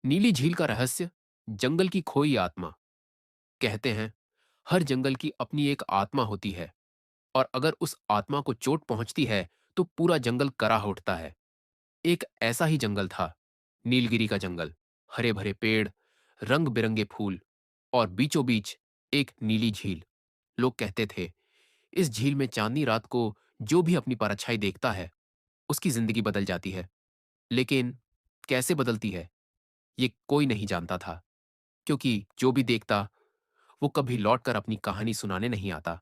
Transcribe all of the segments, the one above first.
नीली झील का रहस्य, जंगल की खोई आत्मा। कहते हैं हर जंगल की अपनी एक आत्मा होती है, और अगर उस आत्मा को चोट पहुंचती है तो पूरा जंगल कराह उठता है। एक ऐसा ही जंगल था, नीलगिरी का जंगल। हरे भरे पेड़, रंग बिरंगे फूल, और बीचों बीच एक नीली झील। लोग कहते थे इस झील में चांदनी रात को जो भी अपनी परछाई देखता है उसकी जिंदगी बदल जाती है। लेकिन कैसे बदलती है ये कोई नहीं जानता था, क्योंकि जो भी देखता वो कभी लौटकर अपनी कहानी सुनाने नहीं आता।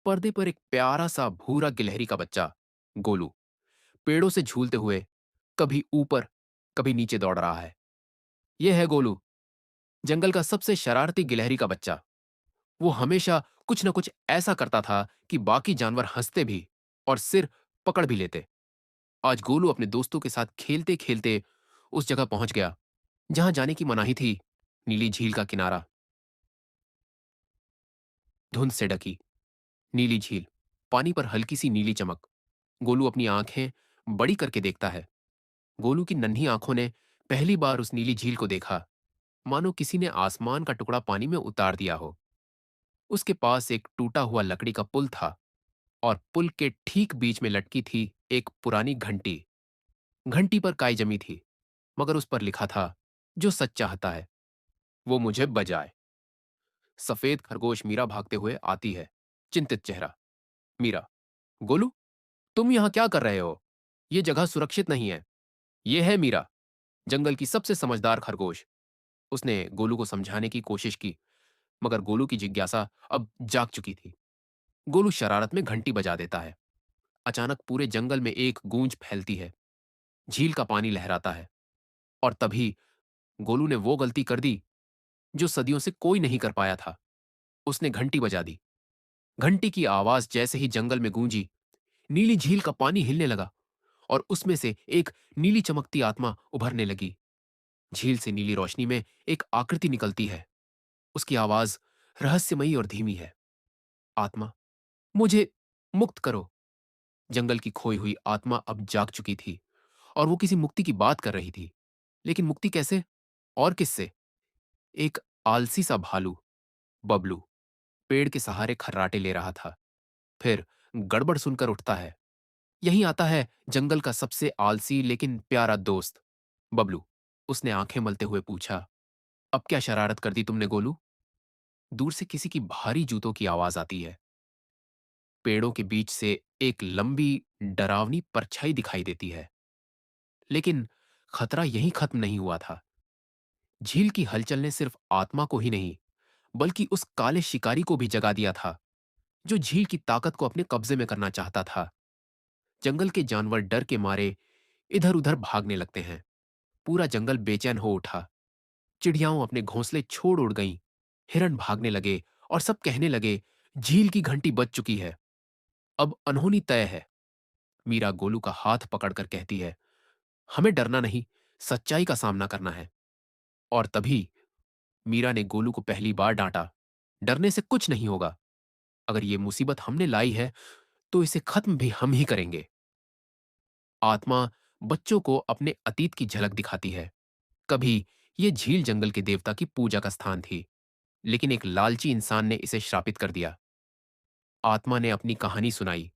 पर्दे पर एक प्यारा सा भूरा गिलहरी का बच्चा, गोलू, पेड़ों से झूलते हुए कभी ऊपर कभी नीचे दौड़ रहा है। यह है गोलू, जंगल का सबसे शरारती गिलहरी का बच्चा। वो हमेशा कुछ न कुछ ऐसा करता था कि बाकी जानवर हंसते भी और सिर पकड़ भी लेते। आज गोलू अपने दोस्तों के साथ खेलते खेलते उस जगह पहुंच गया जहां जाने की मनाही थी। नीली झील का किनारा, धुंध से ढकी नीली झील, पानी पर हल्की सी नीली चमक। गोलू अपनी आंखें बड़ी करके देखता है। गोलू की नन्ही आंखों ने पहली बार उस नीली झील को देखा, मानो किसी ने आसमान का टुकड़ा पानी में उतार दिया हो। उसके पास एक टूटा हुआ लकड़ी का पुल था, और पुल के ठीक बीच में लटकी थी एक पुरानी घंटी। घंटी पर काई जमी थी, मगर उस पर लिखा था, जो सच चाहता है वो मुझे बजाए। सफेद खरगोश मीरा भागते हुए आती है, चिंतित चेहरा। मीरा: गोलू, तुम यहां क्या कर रहे हो? यह जगह सुरक्षित नहीं है। यह है मीरा, जंगल की सबसे समझदार खरगोश। उसने गोलू को समझाने की कोशिश की, मगर गोलू की जिज्ञासा अब जाग चुकी थी। गोलू शरारत में घंटी बजा देता है। अचानक पूरे जंगल में एक गूंज फैलती है। झील का पानी लहराता है, और तभी गोलू ने वो गलती कर दी जो सदियों से कोई नहीं कर पाया था। उसने घंटी बजा दी। घंटी की आवाज जैसे ही जंगल में गूंजी, नीली झील का पानी हिलने लगा, और उसमें से एक नीली चमकती आत्मा उभरने लगी। झील से नीली रोशनी में एक आकृति निकलती है। उसकी आवाज रहस्यमयी और धीमी है। आत्मा: मुझे मुक्त करो। जंगल की खोई हुई आत्मा अब जाग चुकी थी, और वो किसी मुक्ति की बात कर रही थी। लेकिन मुक्ति कैसे और किससे? एक आलसी सा भालू, बबलू, पेड़ के सहारे खर्राटे ले रहा था। फिर गड़बड़ सुनकर उठता है। यही आता है जंगल का सबसे आलसी लेकिन प्यारा दोस्त, बबलू। उसने आंखें मलते हुए पूछा, अब क्या शरारत कर दी तुमने गोलू? दूर से किसी की भारी जूतों की आवाज आती है। पेड़ों के बीच से एक लंबी डरावनी परछाई दिखाई देती है। लेकिन खतरा यहीं खत्म नहीं हुआ था। झील की हलचल ने सिर्फ आत्मा को ही नहीं, बल्कि उस काले शिकारी को भी जगा दिया था, जो झील की ताकत को अपने कब्जे में करना चाहता था। जंगल के जानवर डर के मारे इधर उधर भागने लगते हैं। पूरा जंगल बेचैन हो उठा। चिड़ियाओं अपने घोंसले छोड़ उड़ गईं। हिरन भागने लगे, और सब कहने लगे, झील की घंटी बज चुकी है। अब अनहोनी तय है। मीरा गोलू का हाथ पकड़कर कहती है, हमें डरना नहीं, सच्चाई का सामना करना है। और तभी मीरा ने गोलू को पहली बार डांटा, डरने से कुछ नहीं होगा। अगर ये मुसीबत हमने लाई है तो इसे खत्म भी हम ही करेंगे। आत्मा बच्चों को अपने अतीत की झलक दिखाती है। कभी ये झील जंगल के देवता की पूजा का स्थान थी, लेकिन एक लालची इंसान ने इसे श्रापित कर दिया। आत्मा ने अपनी कहानी सुनाई।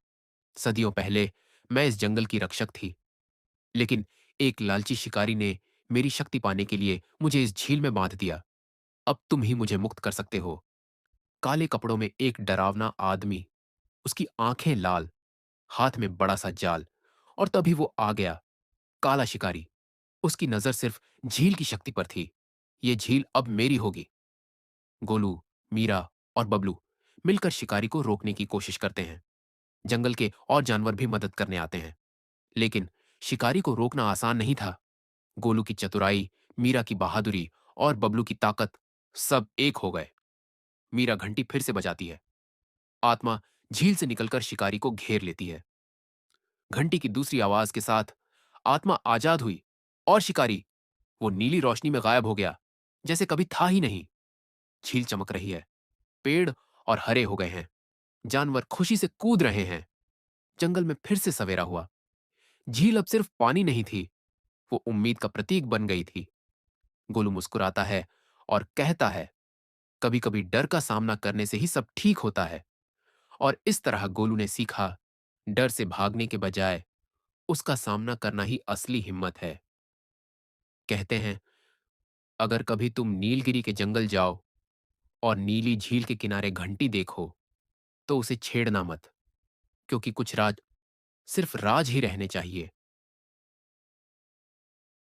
सदियों पहले मैं इस जंगल की रक्षक थी, लेकिन एक लालची शिकारी ने मेरी शक्ति पाने के लिए मुझे इस झील में बांध दिया। अब तुम ही मुझे मुक्त कर सकते हो। काले कपड़ों में एक डरावना आदमी, उसकी आंखें लाल, हाथ में बड़ा सा जाल। और तभी वो आ गया, काला शिकारी। उसकी नजर सिर्फ झील की शक्ति पर थी। ये झील अब मेरी होगी। गोलू, मीरा और बबलू मिलकर शिकारी को रोकने की कोशिश करते हैं। जंगल के और जानवर भी मदद करने आते हैं। लेकिन शिकारी को रोकना आसान नहीं था। गोलू की चतुराई, मीरा की बहादुरी और बबलू की ताकत, सब एक हो गए। मीरा घंटी फिर से बजाती है। आत्मा झील से निकलकर शिकारी को घेर लेती है। घंटी की दूसरी आवाज के साथ आत्मा आजाद हुई, और शिकारी, वो नीली रोशनी में गायब हो गया, जैसे कभी था ही नहीं। झील चमक रही है, पेड़ और हरे हो गए हैं, जानवर खुशी से कूद रहे हैं। जंगल में फिर से सवेरा हुआ। झील अब सिर्फ पानी नहीं थी, वो उम्मीद का प्रतीक बन गई थी। गोलू मुस्कुराता है और कहता है, कभी कभी डर का सामना करने से ही सब ठीक होता है। और इस तरह गोलू ने सीखा, डर से भागने के बजाय उसका सामना करना ही असली हिम्मत है। कहते हैं, अगर कभी तुम नीलगिरी के जंगल जाओ और नीली झील के किनारे घंटी देखो, तो उसे छेड़ना मत, क्योंकि कुछ राज सिर्फ राज ही रहने चाहिए।